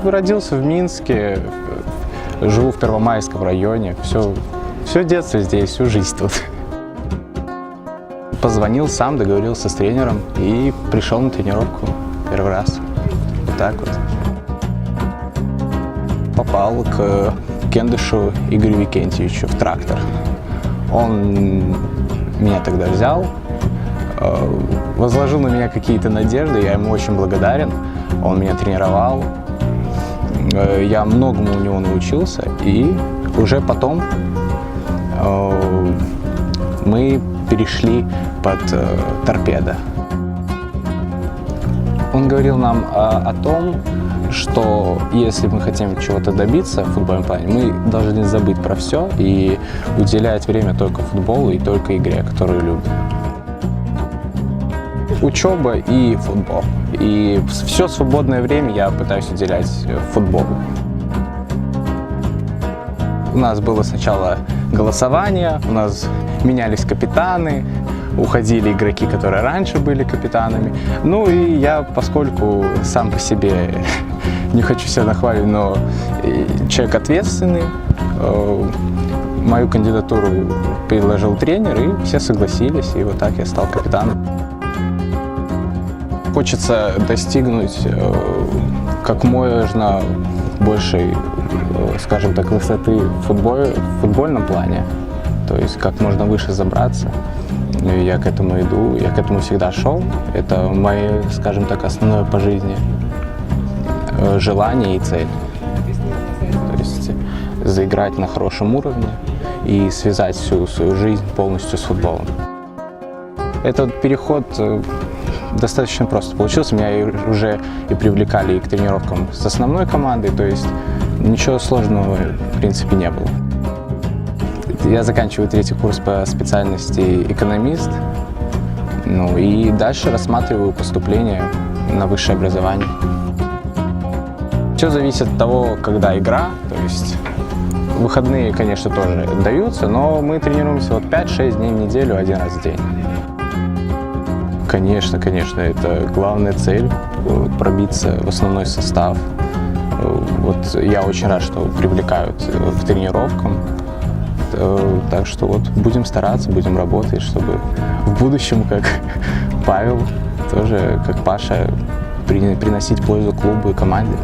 родился в Минске, живу в Первомайском районе, все детство здесь, всю жизнь тут. Позвонил сам, договорился с тренером и пришел на тренировку первый раз. Вот так вот. Попал к Кендышу Игорю Викентьевичу в трактор. Он меня тогда взял, возложил на меня какие-то надежды, я ему очень благодарен. Он меня тренировал, я многому у него научился, и уже потом мы перешли под торпедо. Он говорил нам о том, что если мы хотим чего-то добиться в футбольном плане, мы должны забыть про все и уделять время только футболу и только игре, которую любим. Учеба и футбол. И все свободное время я пытаюсь уделять футболу. У нас было сначала голосование, у нас менялись капитаны, уходили игроки, которые раньше были капитанами. Ну и я, поскольку сам по себе, не хочу себя нахвалить, но человек ответственный, мою кандидатуру предложил тренер, и все согласились, и вот так я стал капитаном. Хочется достигнуть как можно большей, скажем так, высоты в футбольном плане, то есть как можно выше забраться. И я к этому иду, я к этому всегда шел. Это мое, скажем так, основное по жизни желание и цель. То есть заиграть на хорошем уровне и связать всю свою жизнь полностью с футболом. Этот переход достаточно просто получился. Меня уже и привлекали и к тренировкам с основной командой, то есть ничего сложного в принципе не было. Я заканчиваю третий курс по специальности экономист, ну и дальше рассматриваю поступление на высшее образование. Все зависит от того, когда игра, то есть выходные, конечно, тоже даются, но мы тренируемся вот 5-6 дней в неделю, один раз в день. Конечно, это главная цель – пробиться в основной состав. Вот я очень рад, что привлекают к тренировкам. Так что вот будем стараться, будем работать, чтобы в будущем, как Павел, тоже как Паша, приносить пользу клубу и команде.